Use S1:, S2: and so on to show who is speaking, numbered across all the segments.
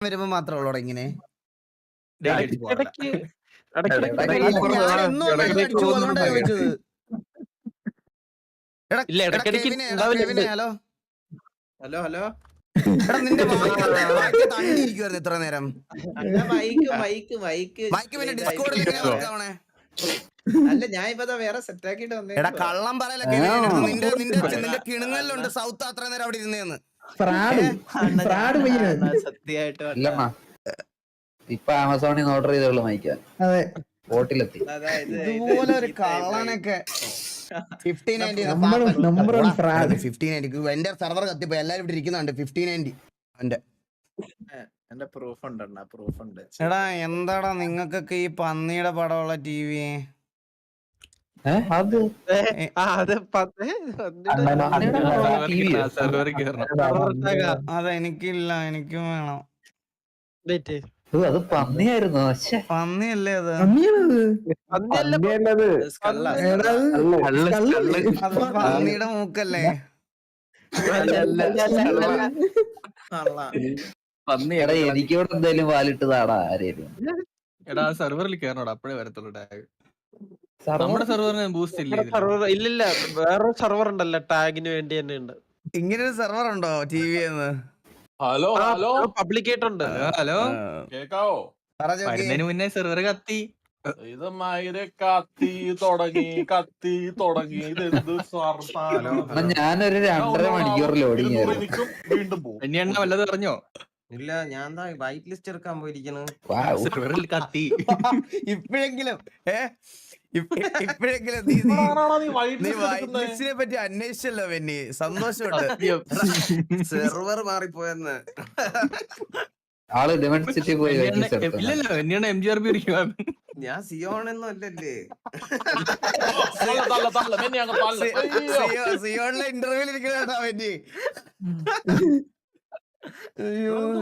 S1: വരുമ്പോ മാത്രമേ ഉള്ളൂ ഇങ്ങനെ.
S2: ഹലോ ഹലോ
S1: നിന്റെ തണ്ടിരിക്കുവായിരുന്നു ഇത്ര നേരം.
S2: അല്ല ഞാൻ ഇപ്പൊ വേറെ സെറ്റ് ആക്കിട്ട് വന്നേ.
S1: എടാ കള്ളം പറയലൊക്കെ നിന്റെ കിണുങ്ങലുണ്ട് സൗത്ത് അത്ര നേരം അവിടെ ഇരുന്നേന്ന്.
S3: സത്യമായിട്ട് ഇപ്പൊ ആമസോണിൽ ഓർഡർ ചെയ്തോളൂ വാങ്ങിക്കാൻ. ബോട്ടിലെത്തി.
S1: ഇതുപോലെ ഒരു കള്ളനൊക്കെ എന്റെ സെർവർ കത്തിപ്പോ എല്ലാരും ഇവിടെ ഇരിക്കുന്നുണ്ട്. 1590
S2: എന്റെ പ്രൂഫ് ഉണ്ട്, പ്രൂഫ് ഉണ്ട്.
S1: എടാ എന്താടാ നിങ്ങൾക്കൊക്കെ ഈ പന്നിയുടെ പടമുള്ള TV? അതെനിക്കില്ല, എനിക്കും വേണം.
S3: അത് പന്നിയായിരുന്നു.
S1: പന്നിയല്ലേ അത്? പന്നിയുടെ മൂക്കല്ലേ?
S3: പന്നിയടാ എനിക്കിവിടെ എന്തായാലും വാലിട്ടതാടാ ആരേലും.
S4: എടാ സെർവറിൽ കേറണോടാ, അപ്പഴേ വരത്തുള്ളൂ ടാഗ്. നമ്മുടെ സെർവറിന് ബൂസ്റ്റ്
S5: ഇല്ലില്ല, വേറൊരു സെർവർ ഉണ്ടല്ലോ ടാഗിന് വേണ്ടി തന്നെ ഉണ്ട്.
S1: ഇങ്ങനെ ഒരു സെർവർ ഉണ്ടോ TV എന്ന്?
S6: ഹലോ ഹലോ
S5: പബ്ലിക്കേറ്റ് ഉണ്ട്.
S4: ഹലോ
S6: കേക്കാവോ?
S4: വരുന്നതിന് മുന്നേ സെർവർ കത്തി.
S6: ഇത് മയിരെ കത്തി തുടങ്ങി ഇതെന്ത്
S3: ഞാനൊരു 2.5 മണിക്കൂർ ലോഡിങ്
S6: വീണ്ടും പോകും.
S4: എണ്ണ വല്ലത് പറഞ്ഞോ?
S2: ഇല്ല, ഞാൻ വൈറ്റ് ലിസ്റ്റ് എടുക്കാൻ പോയിരിക്കുന്നു.
S4: സെർവറിൽ കത്തി.
S1: ഇപ്പോഴെങ്കിലും ലിസ്റ്റിനെ പറ്റി അന്വേഷിച്ചല്ലോ വെന്നി, സന്തോഷമുണ്ട്. സെർവർ മാറിപ്പോയെന്ന്.
S3: ആള് ഡെമൺസിറ്റി പോയി.
S4: ഇല്ലല്ലോ എന്നെയാണ് MGRP ഇരിക്കുവാണ്.
S2: ഞാൻ സിയോണൊന്നും അല്ലല്ലേ.
S1: സിയോണിലെ ഇന്റർവ്യൂവിൽ ഇരിക്കണ വെന്നി.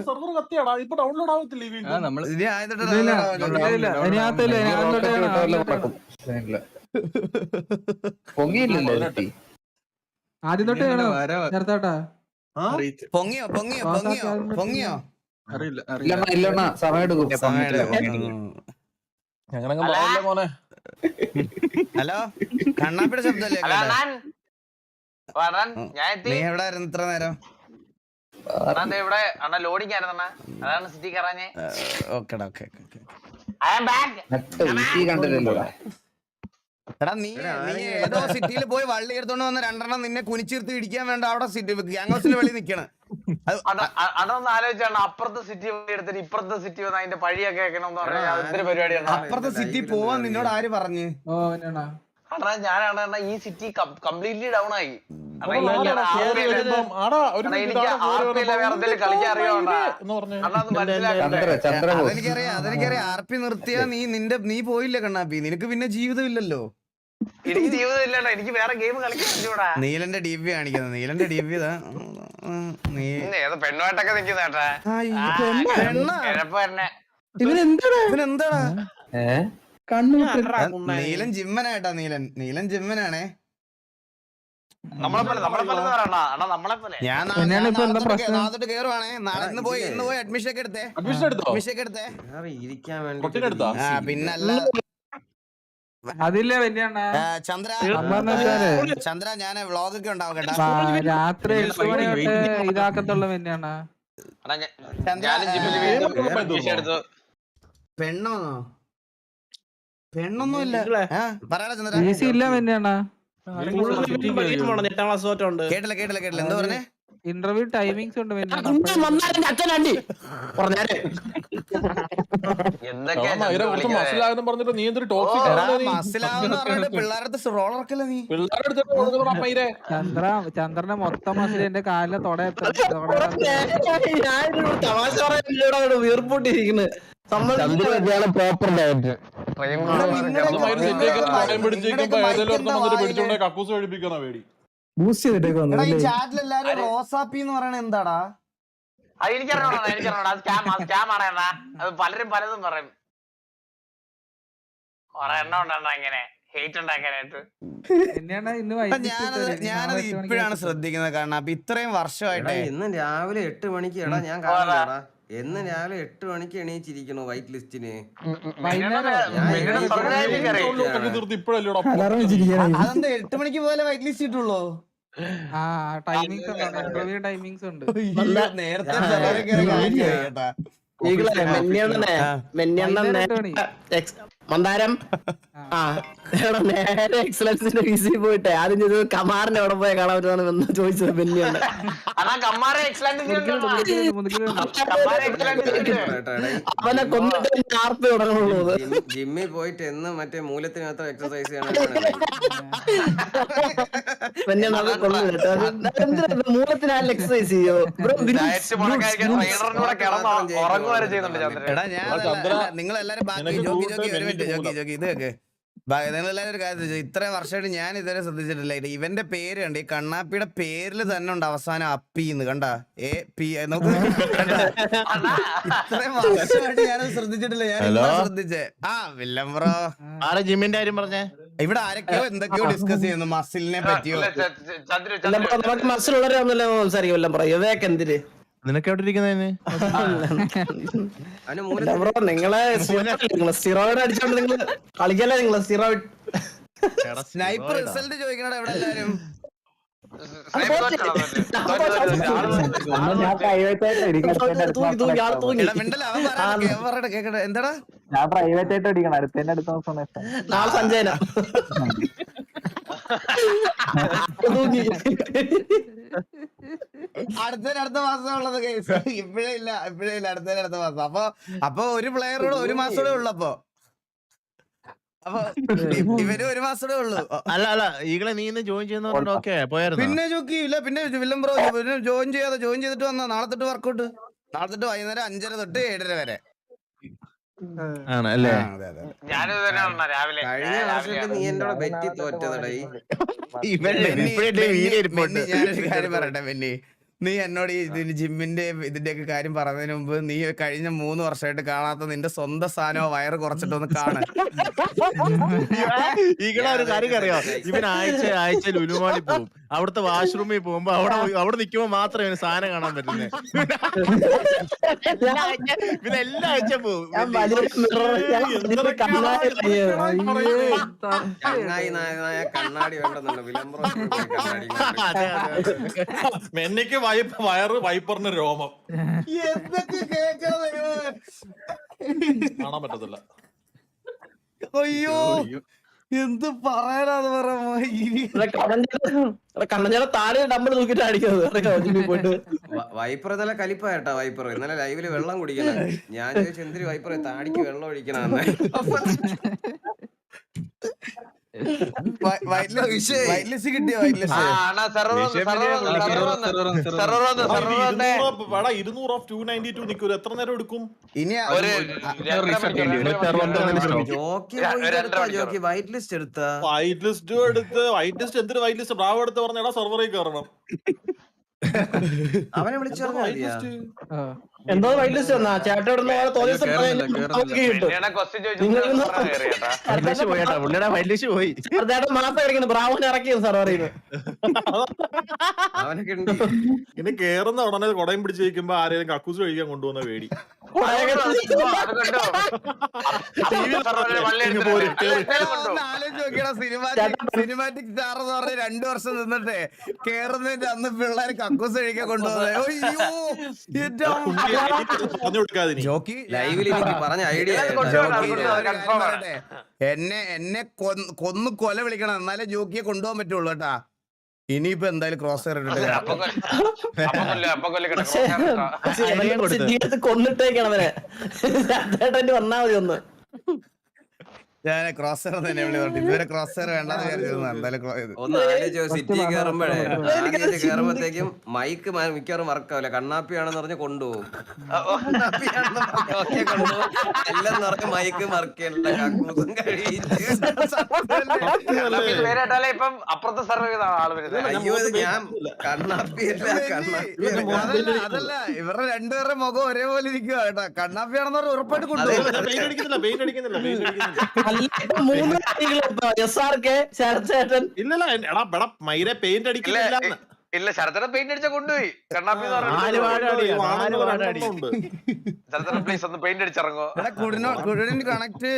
S6: സെർവർ കത്തിയാടാ, ഇപ്പൊ ഡൗൺലോഡ് ആവത്തില്ല.
S3: പൊങ്ങിയില്ലല്ലോ
S7: ആദ്യം തൊട്ടേ
S1: പൊങ്ങിയോ?
S3: ഇല്ലണ്ണ സമയം എടുക്കും.
S6: മോനെ
S1: ഹലോ, കണ്ണാപ്പിയുടെ ശബ്ദല്ലേ? നീ എവിടെ ആയിരുന്നു ഇത്ര നേരം?
S3: കണ്ടില്ലല്ലോ.
S1: എടാ നീ ഏതോ സിറ്റിയിൽ പോയി വള്ളി എടുത്തോണ്ട് വന്ന 2 നിന്നെ കുനിച്ചിരുത്തി ഇടിക്കാൻ വേണ്ട അവിടെ ഗ്യാങ് ഹൗസിന്റെ വെളി നിക്കണം.
S8: അതൊന്ന് ആലോചിച്ചാണ്. അപ്പുറത്തെ സിറ്റി എടുത്തിട്ട് ഇപ്പുറത്തെ സിറ്റി വന്ന് അതിന്റെ പഴിയൊക്കെ കേൾക്കണം പരിപാടിയാണ്.
S1: അപ്പുറത്തെ സിറ്റി പോവാൻ നിന്നോട് ആര് പറഞ്ഞു?
S8: ഞാനാണ് ഈ സിറ്റി കംപ്ലീറ്റ്ലി ഡൗൺ ആയി.
S1: അതെനിക്കറിയാം. RP നിർത്തിയാ നീ പോയില്ല കണ്ണാപ്പി, നിനക്ക് പിന്നെ ജീവിതം ഇല്ലല്ലോ.
S8: എനിക്ക് ജീവിതം ഇല്ലല്ലോ, എനിക്ക് വേറെ ഗെയിം കളിക്കാൻ.
S1: നീലന്റെ DP കാണിക്കുന്നത്, നീലന്റെ DP
S8: ഏതോ പെണ്ണുമായിട്ടൊക്കെ നിക്കുന്നേട്ടാ.
S1: ഇവനെന്താടാ നീലൻ ജിമ്മനായിട്ടാ. നീലൻ ജിമ്മനാണേ. ഞാൻ കേറുവാണേ. നാളെ ഇന്ന് പോയി അഡ്മിഷൻ ഒക്കെ എടുത്തേ.
S2: ഇരിക്കാൻ വേണ്ടി
S1: പിന്നല്ല
S7: അതില്ലേ
S1: ചന്ദ്ര, ഞാൻ വ്ളോഗ് ഒക്കെ ഉണ്ടാവും കേട്ടോ.
S7: രാത്രി 8 മണി ഇതാക്കത്തുള്ള തന്നെയാണ്.
S1: പെണ്ണൊന്നുമില്ല. പറയാ ചന്ദ്ര.
S7: ഇല്ല തന്നെയാണ്.
S1: കേട്ടില്ല എന്താ പറഞ്ഞേ?
S7: ഇന്റർവ്യൂ ടൈമിങ്സ് ഉണ്ട്. ചന്ദ്രനെ മൊത്തം മസിൽ എന്റെ കാലിലെ
S5: വീർപ്പൊട്ടിരിക്കുന്നത്.
S1: റോസാപ്പി എന്ന് പറയണ എന്താടാ?
S8: എനിക്കറിയണോടാ, അത് പലരും പലതും പറയും. കൊറേ എണ്ണം ഉണ്ടോ ഇങ്ങനെ ഹേറ്റ് ഉണ്ടാക്കാനായിട്ട്.
S1: ഞാനത് ഇപ്പോഴാണ് ശ്രദ്ധിക്കുന്നത്. കാരണം അപ്പൊ ഇത്രയും വർഷമായിട്ട്
S2: ഇന്ന് രാവിലെ 8 മണിക്ക് ഞാൻ എന്ന് രാവിലെ 8 മണിക്ക് എണീച്ചിരിക്കണു വൈറ്റ് ലിസ്റ്റിന്.
S6: തീർത്ത് ഇപ്പഴല്ലോ
S1: അതെന്താ 8 മണിക്ക് പോലെ വൈറ്റ് ലിസ്റ്റ് ഇട്ടുള്ളൂ?
S7: ആ ടൈമിങ്സ് ഉണ്ട്, ഇന്റർവ്യൂ ടൈമിങ്സ് ഉണ്ട്.
S1: നേരത്തെ
S9: മന്ദാരം നേരെ എക്സലൻസിന്റെ വിസി പോയിട്ട് ആദ്യം ചെയ്തത് കമാറിന്റെ അവിടെ പോയി കാണാൻ പറ്റുന്ന ചോദിച്ചത് ബെന്നിയാണ്. അവനെ കൊന്നിട്ട് ആർപ്പ് തുടങ്ങുള്ളൂ.
S2: ജിമ്മിൽ പോയിട്ട് എന്ന് മറ്റേ മൂലത്തിനകത്ത് എക്സസൈസ് ചെയ്യണം.
S9: മൂലത്തിനാലും എക്സസൈസ് ചെയ്യോ?
S1: നിങ്ങൾ എല്ലാരും നിങ്ങളെല്ലാരും ഒരു കാര്യം ചോദിച്ചു. ഇത്രയും വർഷമായിട്ട് ഞാൻ ഇതുവരെ ശ്രദ്ധിച്ചിട്ടില്ല. ഇവന്റെ പേര് കണ്ട് ഈ കണ്ണാപ്പിയുടെ പേരിൽ തന്നെ ഉണ്ട് അവസാനം അപ്പിന്ന്. കണ്ട AP നമുക്ക് ഇത്രയും വർഷമായിട്ട് ഞാനത് ശ്രദ്ധിച്ചിട്ടില്ല. ഞാൻ ശ്രദ്ധിച്ചേ. വില്ലം ബ്രോ
S5: ജിമ്മിന്റെ കാര്യം പറഞ്ഞേ.
S1: ഇവിടെ ആരൊക്കെയോ എന്തൊക്കെയോ ഡിസ്കസ് ചെയ്യുന്നു മസിലിനെ പറ്റിയോ.
S9: നമുക്ക് മസിലുള്ളവരൊന്നുമല്ലോ സംസാരിക്കുമല്ലോ പറയോ വേക്ക് എന്തിന്
S5: നിനക്ക് എവിടെ ഇരിക്കുന്നതിന്
S9: നിങ്ങളെ സ്റ്റിറോയിഡ് അടിച്ചോണ്ട് നിങ്ങൾ കളിക്കല്ലേ? നിങ്ങള് സ്റ്റിറോയിഡ്
S1: സ്നൈപ്പർ റിസൾട്ട് ചോദിക്കണ എവിടെ എല്ലാരും? എന്താടാ
S3: ഞാൻ പ്രൈവറ്റ് ആയിട്ട് അടിക്കണം. അടുത്തതിന്റെ അടുത്ത ദിവസം
S9: നാളെ സഞ്ജയന
S1: അടുത്ത മാസം ഉള്ളത് കേസ്. ഇപ്പഴേ ഇല്ല അടുത്ത മാസം. അപ്പൊ ഒരു പ്ലെയറോട് ഒരു മാസോടെ ഉള്ളു. അപ്പൊ ഇവര് ഒരു മാസോടെ ഉള്ളു.
S5: അല്ല ഈകളെ നീ ഇന്ന് ജോയിൻ ചെയ്യുന്ന ഓക്കെ പോയായിരുന്നു.
S1: പിന്നെ ചോക്കിയില്ല. പിന്നെ വില്ലം ബ്രോ ജോയിൻ ചെയ്തിട്ട് വന്ന. നാളെ തൊട്ട് വർക്കൗട്ട്. നാളെ തൊട്ട് വൈകുന്നേരം 5:30 തൊട്ട് 7:30 വരെ
S5: ആണല്ലേ?
S8: ഞാനിത് തന്നെ
S2: കഴിഞ്ഞ വർഷത്തിൽ നീ എന്റെ ബെറ്റി തോറ്റതടേ.
S1: ഞാനൊരു കാര്യം പറയട്ടെ ബെന്നി, നീ എന്നോട് ഈ ജിമ്മിന്റെ ഇതിന്റെയൊക്കെ കാര്യം പറഞ്ഞതിന് മുമ്പ് നീ കഴിഞ്ഞ 3 വർഷമായിട്ട് കാണാത്ത നിന്റെ സ്വന്തം സാധനമോ വയറ് കുറച്ചിട്ടൊന്ന് കാണാൻ.
S5: ഈകളെ ഒരു കാര്യം അറിയോ? ഇവൻ ആഴ്ച ലുലുമാളി പോകും. അവിടുത്തെ വാഷ്റൂമിൽ പോകുമ്പോ അവിടെ നിക്കുമ്പോ മാത്രമേ ഇവന് സാധനം കാണാൻ പറ്റുന്നേ. ഇവൻ എല്ലാ ആഴ്ച പോകും.
S2: കണ്ണാടി വേണ്ടെന്നുണ്ട് വിലംബ്രോ കണ്ണാടി.
S6: മെന്നയ്ക്ക് വയറ് വൈപ്പറിന് രോമം
S1: എന്തൊക്കെ കേൾക്കണം
S6: കാണാൻ പറ്റത്തില്ല.
S1: അയ്യോ എന്ത് പറയാനാന്ന്
S9: കണ്ണഞ്ചേടെ താഴെ ഡമ്പർ തൂക്കിട്ട് അടിക്കുന്നത് പോയിട്ട്.
S2: വൈപ്പർ ഇന്നലെ കലിപ്പായിട്ടാ. വൈപ്പർ ഇന്നലെ ലൈവില് വെള്ളം കുടിക്കണം. ഞാൻ ചോദിച്ചു എന്തിന് വൈപ്പർ താടിക്ക് വെള്ളം ഒഴിക്കണമെന്ന്.
S1: കിട്ടിയോ?
S6: 292 നിൽക്കൂല. എത്ര നേരം എടുക്കും?
S1: ഇനി
S2: ജോക്കി വൈറ്റ് ലിസ്റ്റ് എടുത്താ?
S6: വൈറ്റ് ലിസ്റ്റ് എന്തിന് വൈറ്റ് ലിസ്റ്റ്? ബ്രാവോ എടുത്ത് പറഞ്ഞാ സെർവറിൽ കയറണം.
S2: അവനെ വിളിച്ചു പറഞ്ഞാ
S9: എന്തോ വൈറ്റ് ലിസ്റ്റ് വന്നാ ചേട്ടൻ മാസം കളിക്കുന്നു. ബ്രാവോനെ ഇറക്കിയത് സെർവറിൽ.
S2: അവനൊക്കെ
S6: ഇനി കേറുന്ന ഉടനെ കൊടയും പിടിച്ച് വയ്ക്കുമ്പോ ആരെങ്കിലും കക്കൂസ് കഴിക്കാൻ കൊണ്ടുവന്ന പേടി.
S1: സിനിമാറ്റിക് സ്റ്റാർ എന്ന് പറഞ്ഞ 2 വർഷം നിന്നിട്ട് കേറുന്നതിന്റെ അന്ന് പിള്ളേര് കക്കൂസ് കഴിക്കാൻ കൊണ്ടുപോകുന്നത്.
S2: ലൈവിൽ എനിക്ക് പറഞ്ഞ ഐഡിയ
S1: എന്നെ കൊന്ന് കൊല വിളിക്കണം എന്നാലേ ജോക്കിയെ കൊണ്ടുപോകാൻ പറ്റുള്ളൂ കേട്ടാ. ഇനിയിപ്പോ എന്തായാലും ക്രോസ്
S9: കൊന്നിട്ടേക്കണം അവരെ. വന്നാ മതി ഒന്ന്.
S1: ഞാൻ ക്രോസർ തന്നെ വിളിച്ചോണ്ട് ഇതുവരെ ക്രോസർ വേണ്ടെന്ന് വിചാരിച്ചിരുന്നു. എന്തായാലും
S2: ഒന്ന് ആലോചിച്ചോ. സിറ്റി കയറുമ്പോഴേ കയറുമ്പോഴത്തേക്കും മൈക്ക് മിക്കവാറും വർക്കാവില്ല. കണ്ണാപ്പിയാണെന്ന് പറഞ്ഞ് കൊണ്ടുപോകും. എല്ലാം പറഞ്ഞ് മൈക്ക് വർക്കല്ല. കക്കൂസും
S8: ഇപ്പം അപ്പുറത്തെ സർവേ ചെയ്ത ആള് വരുന്നത്.
S2: അയ്യോ ഇത് ഞാൻ കണ്ണാപ്പിയല്ല.
S1: അതല്ല ഇവരുടെ 2 പേരുടെ മുഖം ഒരേപോലെ ഇരിക്കുക കേട്ടാ. കണ്ണാപ്പിയാണെന്ന് പറഞ്ഞ ഉറപ്പായിട്ട് കൊണ്ടുപോകും.
S6: ഇല്ലല്ല എടാ മൈരെ പെയിന്റ് അടിക്കില്ല.
S8: ഇല്ല ശരത്തനെ പെയിന്റ് അടിച്ച കൊണ്ടുപോയി കണ്ണാപ്പി എന്ന്
S5: നാല് വാടാടി, നാല് വാടാടി.
S8: ശരത്തനെ പ്ലീസ് ഒന്ന് പെയിന്റ് അടിച്ചിറങ്ങോ.
S1: എടാ കുടിൻ കണക്ട്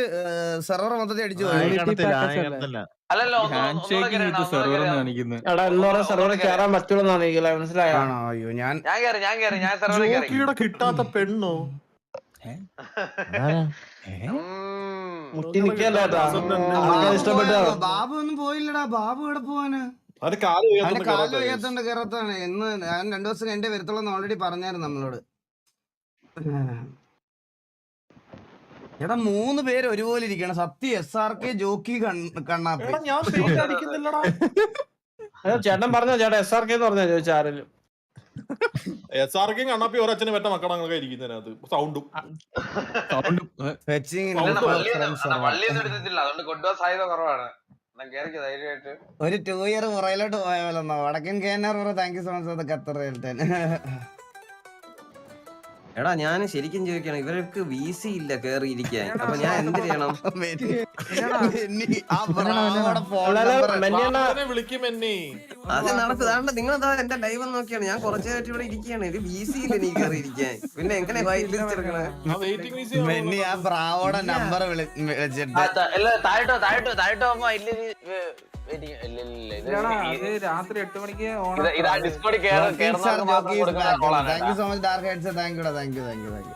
S1: സെർവർ മൊത്തത്തിൽ അടിച്ചു
S5: ആയി
S1: പോയി.
S5: കാണത്തില്ല, ആയി കാണത്തില്ല.
S8: അല്ലല്ലോ
S4: ഹാൻഡ് ഷേക്കിംഗ് വിത്ത് സെർവർ കാണിക്കുന്നത്.
S9: എടാ എന്ന് പറഞ്ഞ സെർവറിൽ കയറാൻ പറ്റുള്ളൂ മനസ്സിലായോ?
S1: ആണോ? അയ്യോ ഞാൻ
S8: ഞാൻ സെർവറിൽ കയറി.
S6: ജോക്കിയുടെ കിട്ടാത്ത പെണ്ണോ?
S9: മുട്ടി നിക്കല്ല ഇഷ്ടപ്പെട്ടോ?
S1: ബാബു ഒന്നും പോയില്ലടാ. ബാബു ഇവിടെ പോവാന്
S6: അവന്റെ കാല്
S1: അവന്റെ കാല്
S6: വയ്യാത്തോണ്ട്
S1: വയ്യാത്തോണ്ട് കയറത്താണ്. എന്ന് ഞാൻ 2 ദിവസം കഴിഞ്ഞേ വരത്തുള്ളൂ ഓൾറെഡി പറഞ്ഞായിരുന്നു നമ്മളോട്. എടാ 3 പേര് ഒരുപോലെ ഇരിക്കണം. സത്യം SRK ജോക്കി കണ്ണാപ്പി.
S6: എടാ, ഞാൻ പെയിന്റ് അടിക്കുന്നില്ലടാ.
S9: ചേട്ടൻ പറഞ്ഞോ ചേട്ടാ SRK എന്ന് പറഞ്ഞാ ചോദിച്ച ആരെങ്കിലും?
S6: SRK കണ്ണാപ്പി ഒരച്ഛന് പറ്റ മക്കളൊക്കെ ഇരിക്കുന്നതിനകത്ത് സൗണ്ടും
S1: ഫെച്ചിങ്
S8: വള്ളിയൊന്നും എടുത്തിട്ടില്ല അതുകൊണ്ട് കൊണ്ടുപോകാൻ സാധ്യത കുറവാണ്. കേറിക്കോ ധൈര്യമായിട്ട്.
S1: ഒരു 2 ഇയർ പുറയിലോട്ട് പോയ പോലെ വടക്കൻ കേനാർ thank you so much Qatar
S2: എടാ ഞാൻ ശരിക്കും ചോദിക്കണം, ഇവർക്ക് VC ഇല്ല കേറിയിരിക്കാൻ, അപ്പൊ ഞാൻ എന്ത് ചെയ്യണം?
S6: വിളിക്കും എന്നെ.
S2: അത് നടക്കുതാണ്ട് നിങ്ങളെന്താ എന്റെ ലൈവ് നോക്കിയാണ്, ഞാൻ കുറച്ചായിട്ട് ഇവിടെ ഇരിക്കുകയാണ്. ഒരു VC ഇല്ല എനിക്ക് കയറിയിരിക്കാൻ, പിന്നെ എങ്ങനെ തിരിച്ചെടുക്കണേ?
S6: ആ വെയിറ്റിംഗ് ലിസ്റ്റ്
S1: മെന്നി ആ ബ്രാവോടെ നമ്പർ വിളിച്ചിട്ട്
S8: താഴോട്ടോ അമ്മ ഇല്ല
S7: അത് രാത്രി 8 മണിക്ക്
S8: ഇതാ ഡിസ്കോഡിൽ കേറുന്ന
S1: thank you so much dark heads. Thank you thank you thank U.